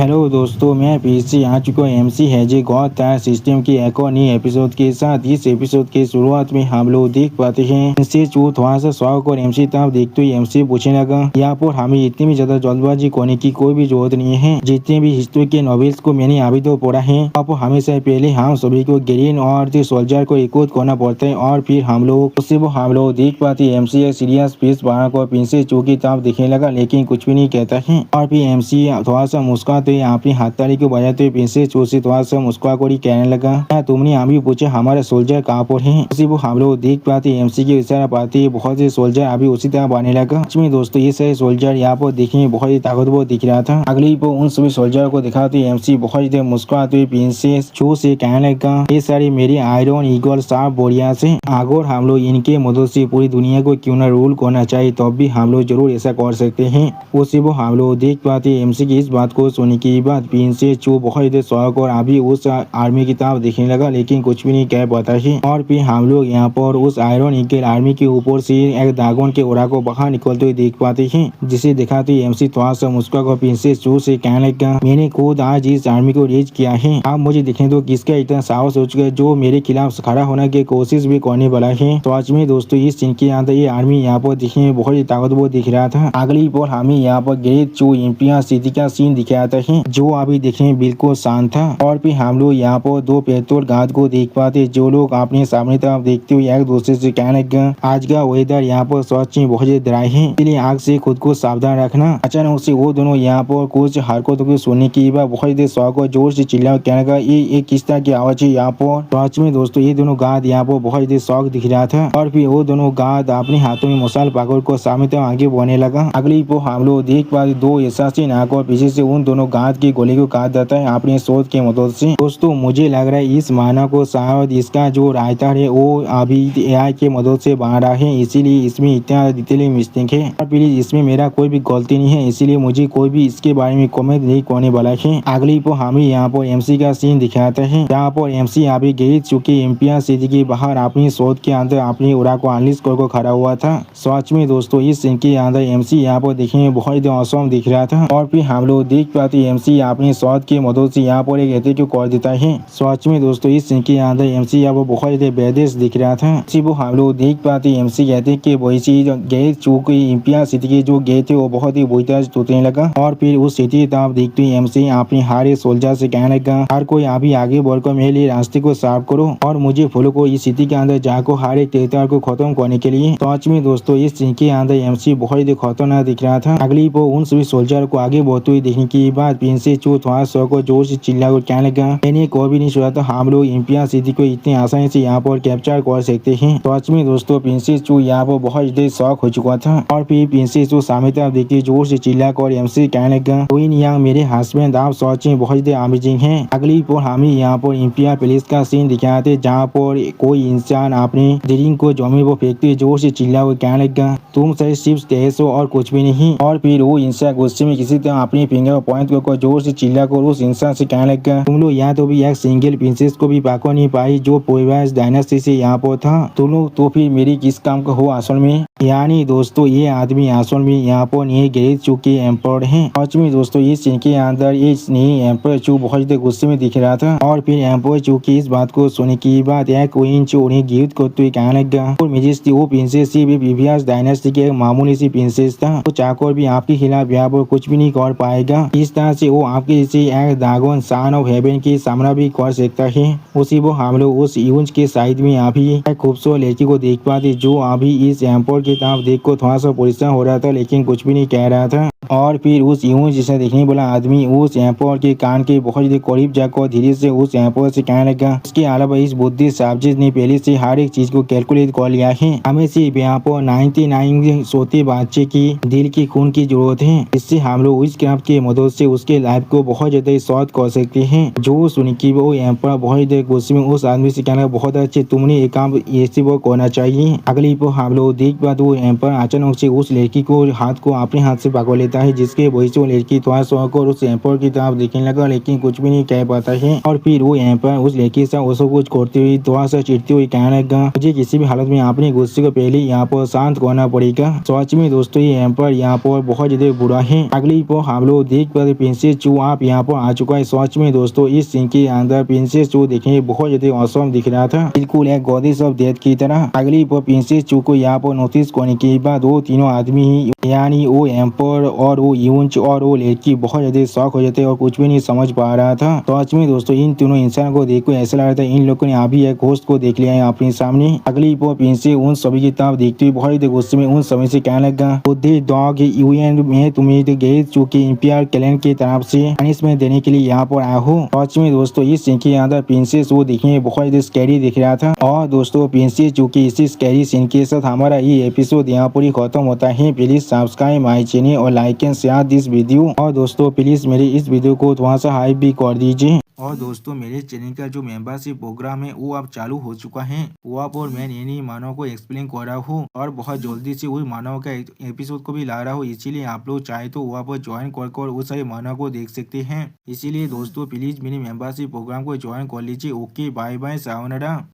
Hello दोस्तों, मैं फिर से आ चुका हूँ एमसी हैजे गॉड टायर सिस्टम के एक और नए एपिसोड के साथ। इस एपिसोड के शुरुआत में हम लोग देख पाते हैं इनसे चू थोड़ा सा शौक और एमसी तब देखते हुए एमसी पूछने लगा, यहाँ पर हमें इतनी भी ज्यादा जल्दबाजी करने की कोई भी जरूरत नहीं है। जितने भी हिस्ट्री के नॉवेल्स को मैंने अभी तो पढ़ा है, अब हमेशा पहले हम सभी को ग्रीन और सोल्जर को रिक्रूट करना पड़ता है और फिर हम लोग देख पाते हैं एमसी सीरियस फेस बना कर प्रिंसेस चू की तरफ देखने लगा, लेकिन कुछ भी नहीं कहता है। और फिर एमसी थोड़ा सा मुस्कुराते अपनी हाथताली को बजाते हुए प्रिंसेस चू से थोड़ा सा मुस्कुरा कर कहने लगा, क्या तुमने अभी पूछा हमारा सोल्जर कहाँ पर है? उसी वो हम लोग देख पाते एमसी के इशारा पाते बहुत से सोल्जर अभी उसी तरह बनने लगा। में दोस्तों ये सारे सोल्जर यहाँ पर देखने में बहुत ही ताकतवर दिख रहा था। अगली पर उन सभी सोल्जर को दिखाते एमसी बहुत ही मुस्कुराते हुए प्रिंसेस चू से कहने लगा, ये सारे मेरे आयरन ईगल साफ बोरिया से, अगर हम लोग इनके मदद से पूरी दुनिया को क्यों न रूल करना चाहिए तब भी हम लोग जरूर ऐसा कर सकते हैं। उसी वो हम लोग देख पाते एमसी की इस बात को सुनने के बाद प्रिंसेस चू बहुत ही शौक और अभी उस आर्मी की तरफ देखने लगा, लेकिन कुछ भी नहीं कह पाता है। और फिर हम लोग यहाँ पर उस आयरन ईगल आर्मी के ऊपर से एक ड्रैगन के उड़ा को बाहर निकलते हुए देख पाते हैं, जिसे दिखाते एमसी थोड़ा सा मुस्कुरा प्रिंसेस चू से कहने लगा, मैंने खुद आज इस आर्मी को रीच किया है, आप मुझे दिखने दो किसका इतना साहस हो चुका है जो मेरे खिलाफ खड़ा होने की कोशिश भी करने वाला है। तो आज में दोस्तों इस सीन के अंदर ये आर्मी यहाँ पर दिखने में बहुत ही ताकतवर दिख रहा था। अगली पर हमें यहाँ पर ग्रेट चू इंपिया सिटी का सीन दिखाता है जो अभी दिखने में बिल्कुल शांत था। और फिर हम लोग यहाँ पर दो पेट्रोल गार्ड को देख पाते जो लोग अपने सामने तरफ देखते हुए एक दूसरे से कहने लगा, आज का वेदर यहाँ पर सच में बहुत ही ड्राई है, इसलिए आग से खुद को सावधान रखना। अचानक से वो दोनों यहाँ पर कुछ हरकतों को सुनने की बाद बहुत ही शौक और जोर से चिल्ला कहने लगा, ये किस तरह की आवाज है यहाँ पर? सच में दोस्तों ये दोनों गार्ड यहाँ पर बहुत ही शौक दिख रहा था। और फिर वो दोनों गार्ड अपने हाथों में मसाल पकड़ को सामने तरफ आगे बढ़ने लगा। अगली पर हम लोग देख पाते दो एसासिन आकर पीछे से उन दोनों गार्ड की गोली को काट देता है अपने शोध के मदद से। दोस्तों मुझे लग रहा है इस मानव को शायद इसका जो राइटर है वो अभी एआई के मदद से बना रहा है, इसीलिए इसमें इतना डिटेल मिस्टेक है। और प्लीज इसमें मेरा कोई भी गलती नहीं है, इसीलिए मुझे कोई भी इसके बारे में कमेंट नहीं करने वाला है। अगली पर हमें यहाँ पर एमसी का सीन दिखाता है जहाँ पर एमसी अभी गिर चुकी एम्पियर सिटी के बाहर अपनी शोध के अंदर अपनी उड़ा को अनलिश कर खड़ा हुआ था। सच में दोस्तों इस सीन के अंदर एमसी यहाँ पर देखने में बहुत ही औसम दिख रहा था। और फिर हम लोग देख पाते एमसी अपनी शोध की मदद से यहाँ पर एक एथिक को कर देता है। सच में दोस्तों इस सीन के अंदर एमसी यहाँ पर बहुत ही बेदेश दिख रहा था। इसी वो हम लोग देख पाते एमसी कहते कि वैसी गेट चूक एम्पियर सिटी के जो गेट थे वो बहुत ही बुरी टूटने लगा। और फिर उस सिटी तरफ देखते ही एमसी अपने हारे सोल्जर से कहने लगा, हर कोई अभी आगे बढ़कर मेरे लिए रास्ते को साफ करो और मुझे फॉलो को इस सिटी के अंदर जाकर हर एक टेरर को खत्म करने के लिए। सच में दोस्तों इस सीन के अंदर एमसी बहुत ही खतरनाक दिख रहा था। अगली वो उन सभी सोल्जर को आगे बढ़ते हुए देखने के बाद प्रिंसेस चू थोड़ा सा को जोर से चिल्ला कर कहने लगा, मैंने कोई भी नहीं सोचा था हम लोग एम्पियर सिटी को इतनी आसानी से यहाँ पर कैप्चर कर सकते हैं। सच में दोस्तों प्रिंसेस चू यहाँ पर बहुत ही शौक हो चुका था। और फिर प्रिंसेस चू सामने तरफ देखते जोर से चिल्ला कर एमसी कहने लगा, कोई नहीं यहाँ मेरे हस्बैंड आप सच में बहुत ही अमेजिंग है। अगली पर हमें यहाँ पर एम्पियर पैलेस का सीन दिखाते जहाँ पर कोई इंसान अपने ड्रिंक को जमीन पर फेंकते जोर से चिल्ला कर कहने लगा, तुम सही सिर्फ तेज हो और कुछ भी नहीं। और फिर वो इंसान गुस्से में किसी तरह अपने फिंगर पॉइंट कर जोर से चिल्ला कर उस इंसान से कहने लगा, तुम लोग यहाँ तो भी एक सिंगल प्रिंसेस को भी पकड़ नहीं पाई जो पोइवास डायनेस्टी से यहाँ पर था, तुम लोग तो फिर मेरी किस काम का हो असल में? यानी दोस्तों ये आदमी असल में यहाँ पर नहीं गिर चुके एम्पर है। सच में दोस्तों इस सीन के अंदर इस नहीं एम्पर चू बहुत गुस्से में दिख रहा था। और फिर एम्पर चू की इस बात को सुनने की बाद एक क्वीन चू उन्हें गिफ्ट करते हुए कहने लगा, और मेजेस्टी वो प्रिंसेस भी प्रीवियस डायनेस्टी के मामूली सी प्रिंसेस था, वो चाहकर भी आपके खिलाफ यहाँ पर कुछ भी नहीं कर पाएगा। इस तरह से वो आपके जैसे एक ड्रैगन सन ऑफ हेवन की सामना भी कर सकता है। उसी वो हम लोग उस यूज के साइड में अभी एक खूबसूरत लड़की को देख पाते जो अभी इस एम्पर की तरफ देख को थोड़ा सा परेशान हो रहा था, लेकिन कुछ भी नहीं कह रहा था। और फिर उस यूज जिसे देखने वाला आदमी उस एम्पर के कान के बहुत ही करीब जाकर धीरे से उस एम्पर से कहने लगा, इसके अलावा इस बुद्धि सब्जेक्ट ने पहले से हर एक चीज को कैलकुलेट कर लिया है, हमें सिर्फ यहाँ पर 99 सोते बच्चे की दिल की खून की जरूरत है, इससे हम लोग इस क्राफ्ट की मदद से उसके लाइफ को बहुत ज्यादा शॉर्ट कर सकते हैं। जो सुन की वो एम्पर बहुत गुस्से में उस आदमी से कहना, बहुत अच्छे तुमने एक काम ऐसे वो करना चाहिए। अगली पर हम लोग देख पाते वो एम्पर अचानक से उस लड़की को हाथ को अपने हाथ से पकड़ लेता देता है, जिसके वजह से वो लड़की थोड़ा शौक और उस एम्पर की तरफ देखने लगा, लेकिन कुछ भी नहीं कह पाता है। और फिर वो एम्पर उस लड़की से उसको कुछ करती हुई थोड़ा सा चिढ़ती हुई कहने लगा, मुझे किसी भी हालत में अपने गुस्से को पहले यहाँ पर शांत करना पड़ेगा। सच में दोस्तों ये एम्पर यहाँ पर बहुत ज्यादा बुरा है। अगली पर हम लोग देख पाते प्रिंसेस चू आप यहाँ पर आ चुका है। सच में दोस्तों इस सीन के अंदर प्रिंसेस चू देखने बहुत ज्यादा औसम दिख रहा था, बिल्कुल एक गॉडेस ऑफ डेथ की तरह। अगली पर प्रिंसेस चू को यहाँ पर नोटिस करने के बाद वो तीनों आदमी ही यानी वो एम्पर और वो यूंच और वो लड़की बहुत ज्यादा शॉक हो जाते और कुछ भी नहीं समझ पा रहा था। सच में दोस्तों इन तीनों इंसान को देखकर ऐसा लग रहा था इन लोगों ने अभी एक होस्ट को देख लिया है अपने सामने। अगली पर प्रिंसेस उन सभी की तरफ देखते हुए बहुत ज्यादा गुस्से में उन सभी से कहने लगा, डॉग यूएन में तुम्हें गए चूंकि इंपियर क्लैन की तरफ से पनिशमेंट देने के लिए यहाँ पर आया हो। सच में दोस्तों इस सीन के अंदर प्रिंसेस वो दिखने में बहुत ज्यादा स्कैरी दिख रहा था। और दोस्तों प्रिंसेस चूंकि इसी स्कैरी सीन के साथ हमारा ये एपिसोड यहाँ पर ही खत्म होता है। प्लीज सब्सक्राइब माई चैनल और like and share this video. और दोस्तों प्लीज मेरे इस वीडियो को थोड़ा सा हाइप भी कर दीजिए। और दोस्तों मेरे चैनल का जो मेंबरशिप प्रोग्राम है वो अब चालू हो चुका है। वो आप और मैं नई मानव को एक्सप्लेन कर रहा हूँ और बहुत जल्दी से वही मानव का एपिसोड को भी ला रहा हूँ, इसीलिए आप लोग चाहे तो वो आप ज्वाइन कर उस सारे मानव को देख सकते हैं। इसीलिए दोस्तों प्लीज मेरे मेंबरशिप प्रोग्राम को ज्वाइन कर लीजिए। Okay bye bye सावनारा।